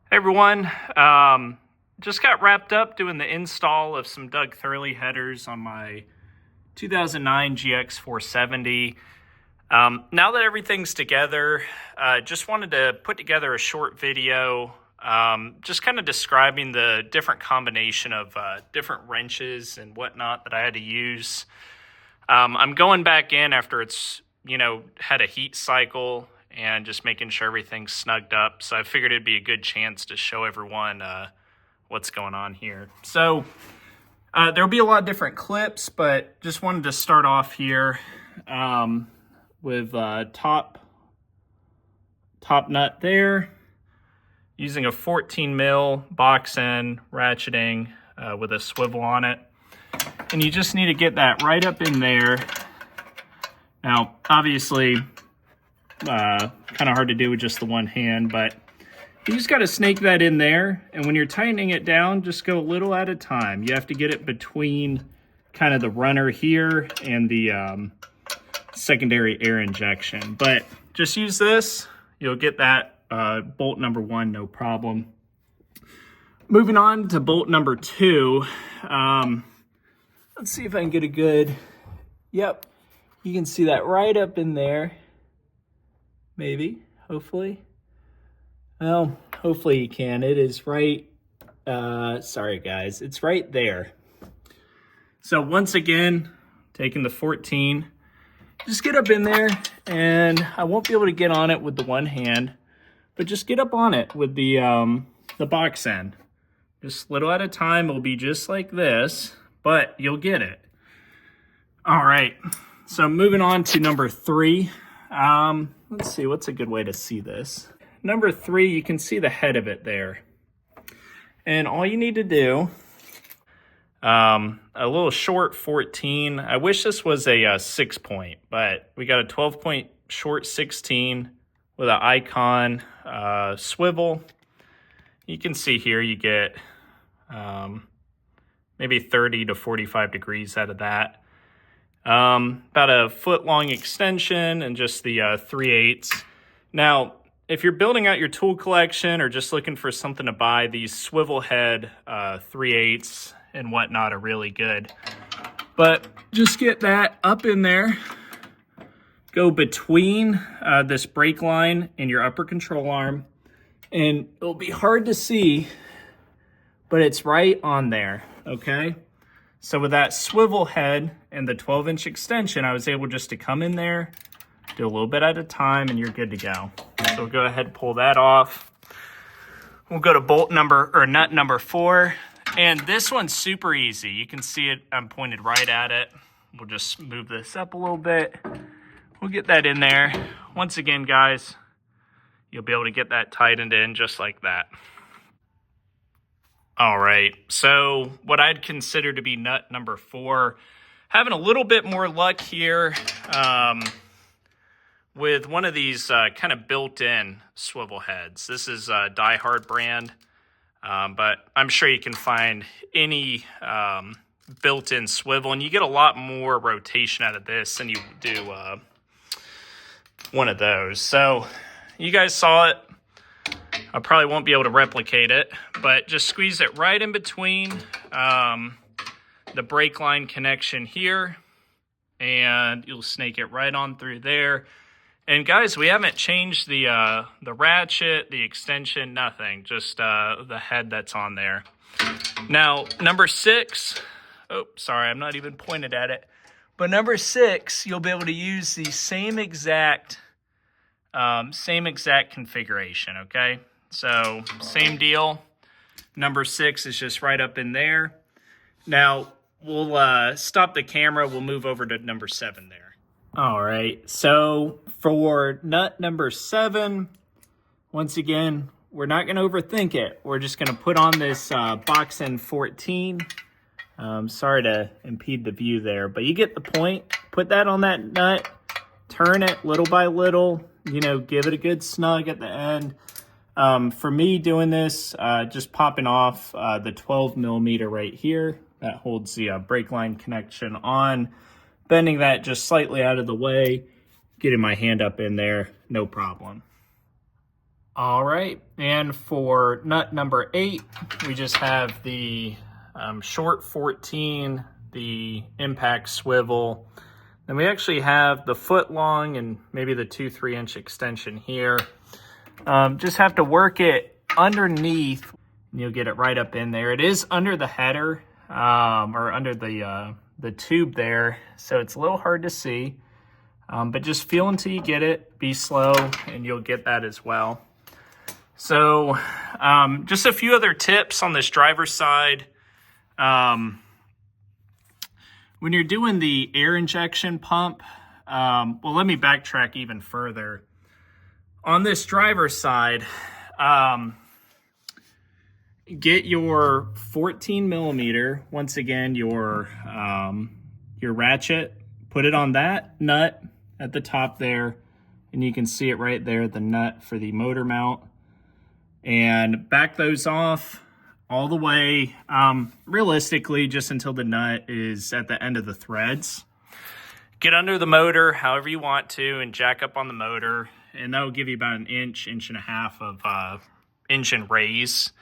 Hey everyone, just got wrapped up doing the install of some Doug Thorley headers on my 2009 GX470. Now that everything's together, just wanted to put together a short video just kind of describing the different combination of different wrenches and whatnot that I had to use. I'm going back in after it's, had a heat cycle and just making sure everything's snugged up. So I figured it'd be a good chance to show everyone what's going on here. So there'll be a lot of different clips, but just wanted to start off here with top nut there, using a 14 mil box end ratcheting with a swivel on it. And you just need to get that right up in there. Now, obviously, kind of hard to do with just the one hand, but you just got to snake that in there. And when you're tightening it down, just go a little at a time. You have to get it between kind of the runner here and the secondary air injection. But just use this. You'll get that bolt number 1, no problem. Moving on to bolt number 2. Let's see if I can get a good, yep. You can see that right up in there. Maybe, hopefully. Well, hopefully you can. It is right, sorry guys, it's right there. So once again, taking the 14, just get up in there, and I won't be able to get on it with the one hand, but just get up on it with the box end. Just little at a time. It'll be just like this, but you'll get it. All right, so moving on to number 3. Let's see, what's a good way to see this? Number 3, you can see the head of it there. And all you need to do, a little short 14. I wish this was a 6-point, but we got a 12-point short 16 with an icon swivel. You can see here you get maybe 30 to 45 degrees out of that. About a foot-long extension and just the 3/8. Now, if you're building out your tool collection or just looking for something to buy, these swivel head 3/8 and whatnot are really good. But just get that up in there. Go between this brake line and your upper control arm. And it'll be hard to see, but it's right on there, okay? So with that swivel head and the 12-inch extension, I was able just to come in there, do a little bit at a time, and you're good to go. So we'll go ahead and pull that off. We'll go to nut number 4. And this one's super easy. You can see it, I'm pointed right at it. We'll just move this up a little bit. We'll get that in there. Once again, guys, you'll be able to get that tightened in just like that. All right, so what I'd consider to be nut number 4, having a little bit more luck here with one of these kind of built-in swivel heads. This is a Die Hard brand, but I'm sure you can find any built-in swivel, and you get a lot more rotation out of this than you do one of those. So you guys saw it. I probably won't be able to replicate it, but just squeeze it right in between the brake line connection here, and you'll snake it right on through there. And guys, we haven't changed the ratchet, the extension, nothing, just the head that's on there. Now, number 6, oh, sorry, I'm not even pointed at it, but number 6, you'll be able to use the same exact configuration, okay? So same deal. Number 6 is just right up in there. Now we'll stop the camera. We'll move over to number 7 there. All right. So for nut number 7, once again, we're not going to overthink it. We're just going to put on this box end 14. Sorry to impede the view there, but you get the point. Put that on that nut. Turn it little by little. Give it a good snug at the end. For me doing this, just popping off the 12 millimeter right here that holds the brake line connection on, bending that just slightly out of the way, getting my hand up in there, no problem. All right, and for nut number 8, we just have the short 14, the impact swivel. Then we actually have the foot long and maybe the 2-3 inch extension here. Just have to work it underneath, and you'll get it right up in there. It is under the header, or under the tube there, so it's a little hard to see. But just feel until you get it, be slow, and you'll get that as well. So just a few other tips on this driver's side. When you're doing the air injection pump, well, let me backtrack even further. On this driver's side, get your 14 millimeter, once again, your ratchet, put it on that nut at the top there, and you can see it right there, the nut for the motor mount. And back those off all the way, realistically, just until the nut is at the end of the threads. Get under the motor however you want to and jack up on the motor, and that will give you about an inch, inch and a half of engine raise,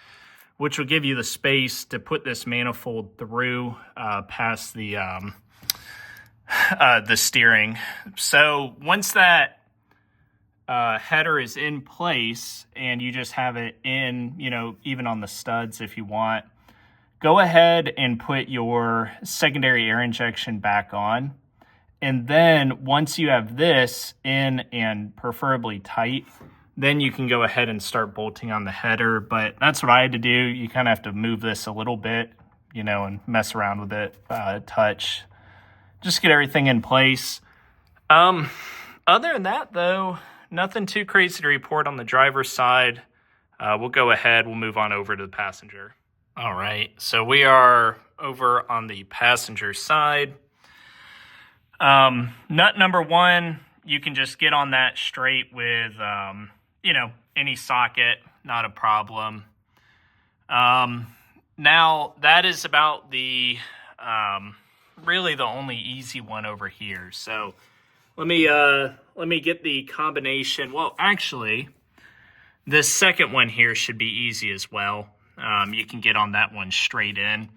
which will give you the space to put this manifold through past the steering. So once that header is in place and you just have it in, you know, even on the studs if you want, go ahead and put your secondary air injection back on. And then once you have this in and preferably tight, then you can go ahead and start bolting on the header. But that's what I had to do. You kind of have to move this a little bit, you know, and mess around with it, touch, just get everything in place. Other than that, though, nothing too crazy to report on the driver's side. We'll go ahead. We'll move on over to the passenger. All right. So we are over on the passenger side. Nut number 1, you can just get on that straight with, you know, any socket, not a problem. Now, that is about the, really the only easy one over here. So let me get the combination. Well, actually, this second one here should be easy as well. You can get on that one straight in.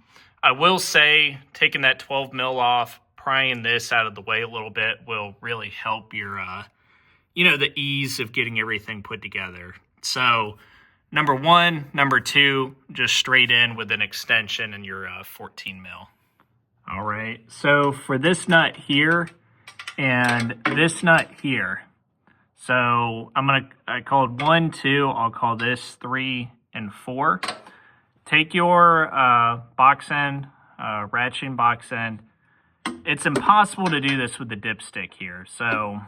I will say, taking that 12 mil off, prying this out of the way a little bit will really help your, you know, the ease of getting everything put together. So number 1, number 2, just straight in with an extension and your 14 mil. All right, so for this nut here and this nut here, so I called 1, 2, I'll call this 3 and 4. Take your box end, ratcheting box end. It's impossible to do this with the dipstick here. So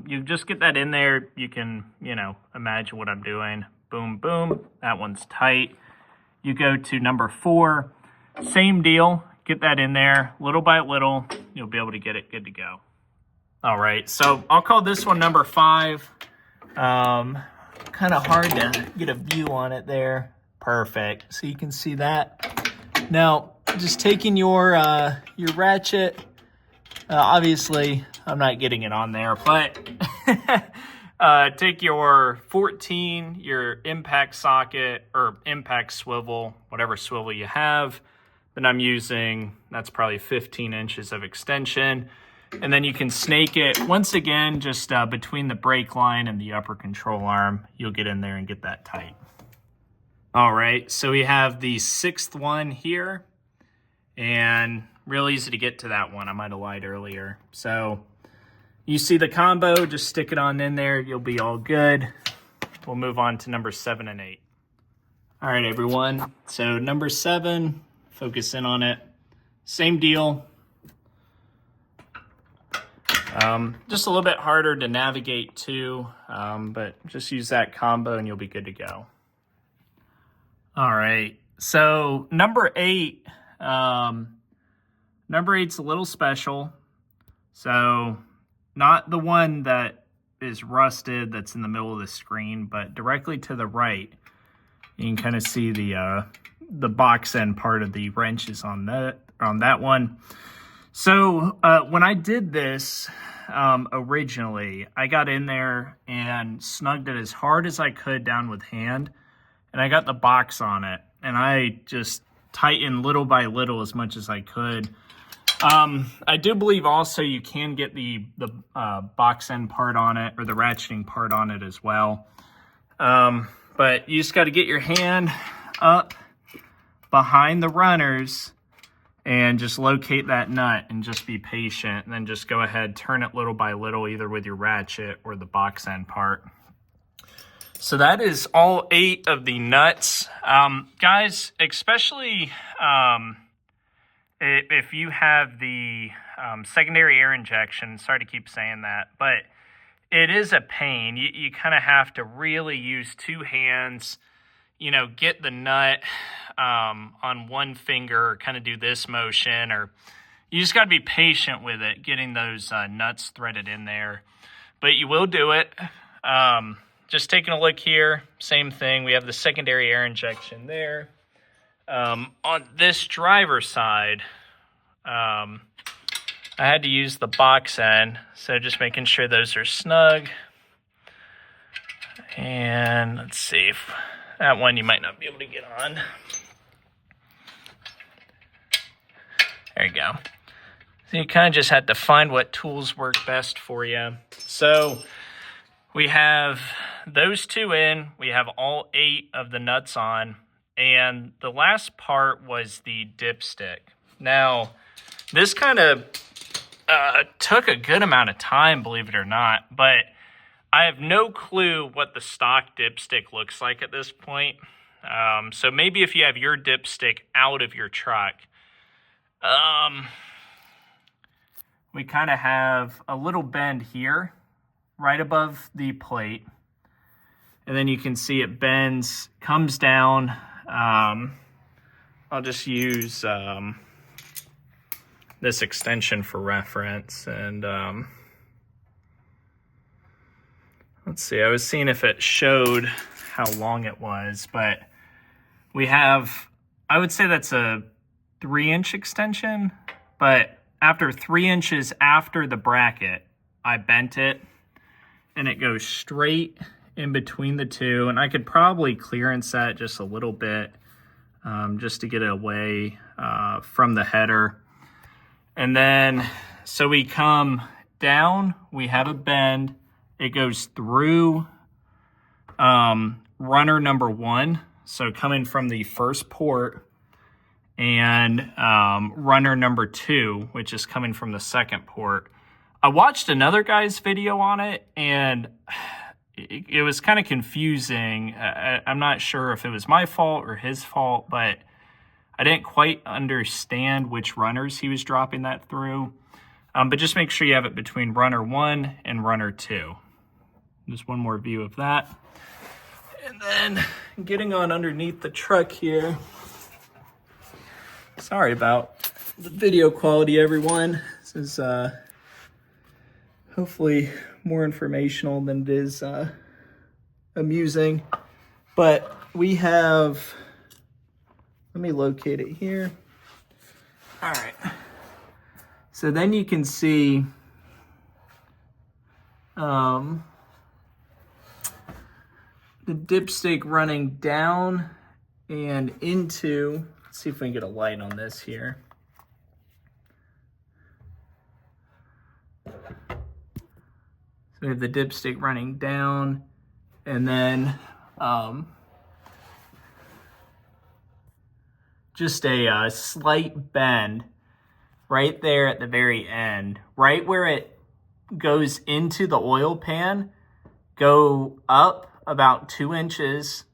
you just get that in there. You can, you know, imagine what I'm doing. Boom, boom. That one's tight. You go to number 4. Same deal. Get that in there. Little by little, you'll be able to get it good to go. All right. So I'll call this one number 5. Kind of hard to get a view on it there. Perfect. So you can see that. Now, just taking your ratchet, obviously I'm not getting it on there, but take your 14, your impact socket or impact swivel, whatever swivel you have. Then I'm using, that's probably 15 inches of extension. And then you can snake it, once again, just between the brake line and the upper control arm. You'll get in there and get that tight. All right, so we have the 6th one here. And real easy to get to that one. I might have lied earlier. So you see the combo, just stick it on in there. You'll be all good. We'll move on to number 7 and 8. All right, everyone. So number 7, focus in on it. Same deal. Just a little bit harder to navigate too, but just use that combo and you'll be good to go. All right. So number 8. Number 8's a little special. So not the one that is rusted that's in the middle of the screen, but directly to the right, you can kind of see the box end part of the wrenches on that one. So when I did this originally, I got in there and snugged it as hard as I could down with hand, and I got the box on it, and I just tightened little by little as much as I could. I do believe also you can get the box end part on it, or the ratcheting part on it as well. But you just got to get your hand up behind the runners and just locate that nut and just be patient, and then just go ahead, turn it little by little, either with your ratchet or the box end part. So that is all 8 of the nuts. Guys, especially if you have the secondary air injection, sorry to keep saying that, but it is a pain. You kind of have to really use 2 hands, you know, get the nut on one finger, kind of do this motion, or you just got to be patient with it, getting those nuts threaded in there. But you will do it. Just taking a look here, same thing. We have the secondary air injection there. On this driver's side, I had to use the box end, so just making sure those are snug. And let's see, if that one you might not be able to get on. There you go. So you kind of just have to find what tools work best for you. So we have those 2 in, we have all 8 of the nuts on, and the last part was the dipstick. Now, this kind of took a good amount of time, believe it or not, but I have no clue what the stock dipstick looks like at this point. So maybe if you have your dipstick out of your truck, we kind of have a little bend here right above the plate, and then you can see it bends, comes down. I'll just use this extension for reference, and let's see, I was seeing if it showed how long it was, but we have, I would say that's a 3-inch extension, but after 3 inches after the bracket, I bent it, and it goes straight in between the 2, and I could probably clearance that just a little bit, just to get it away from the header. And then, so we come down, we have a bend, it goes through runner number 1, so coming from the first port, and runner number 2, which is coming from the second port. I watched another guy's video on it, and it was kind of confusing. I'm not sure if it was my fault or his fault, but I didn't quite understand which runners he was dropping that through. But just make sure you have it between runner 1 and runner 2. Just one more view of that. And then getting on underneath the truck here. Sorry about the video quality, everyone. This is hopefully more informational than it is amusing. But we have, let me locate it here. All right. So then you can see the dipstick running down and into, let's see if we can get a light on this here. So we have the dipstick running down, and then just a slight bend right there at the very end, right where it goes into the oil pan. Go up about 2 inches,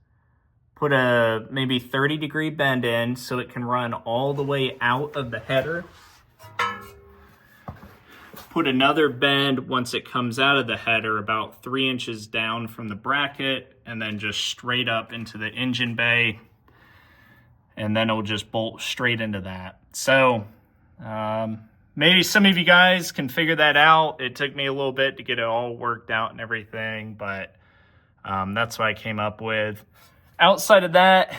put a maybe 30-degree bend in so it can run all the way out of the header. Put another bend once it comes out of the header about 3 inches down from the bracket, and then just straight up into the engine bay, and then it'll just bolt straight into that. So maybe some of you guys can figure that out. It took me a little bit to get it all worked out and everything, but that's what I came up with. Outside of that,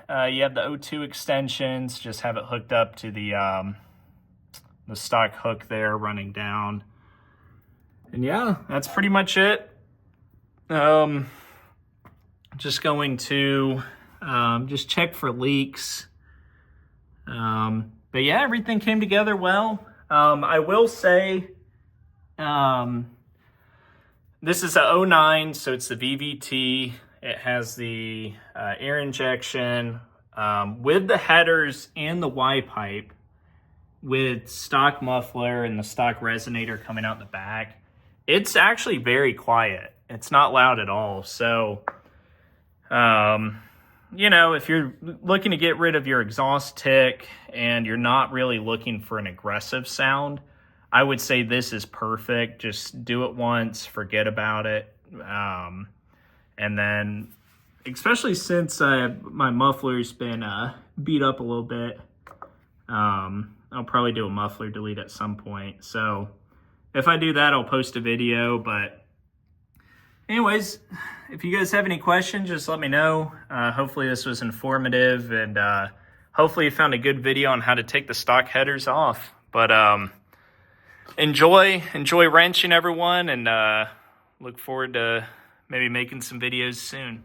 you have the O2 extensions. Just have it hooked up to the the stock hook there running down. And yeah, that's pretty much it. Just going to just check for leaks. But yeah, everything came together well. I will say, this is a 09, so it's the VVT. It has the air injection with the headers and the Y pipe with stock muffler and the stock resonator coming out the back. It's actually very quiet. It's not loud at all. So, you know, if you're looking to get rid of your exhaust tick and you're not really looking for an aggressive sound, I would say this is perfect. Just do it once, forget about it. And then, especially since my muffler's been beat up a little bit, I'll probably do a muffler delete at some point. So if I do that, I'll post a video. But anyways, if you guys have any questions, just let me know. Hopefully this was informative, and hopefully you found a good video on how to take the stock headers off. But enjoy wrenching, everyone, and look forward to maybe making some videos soon.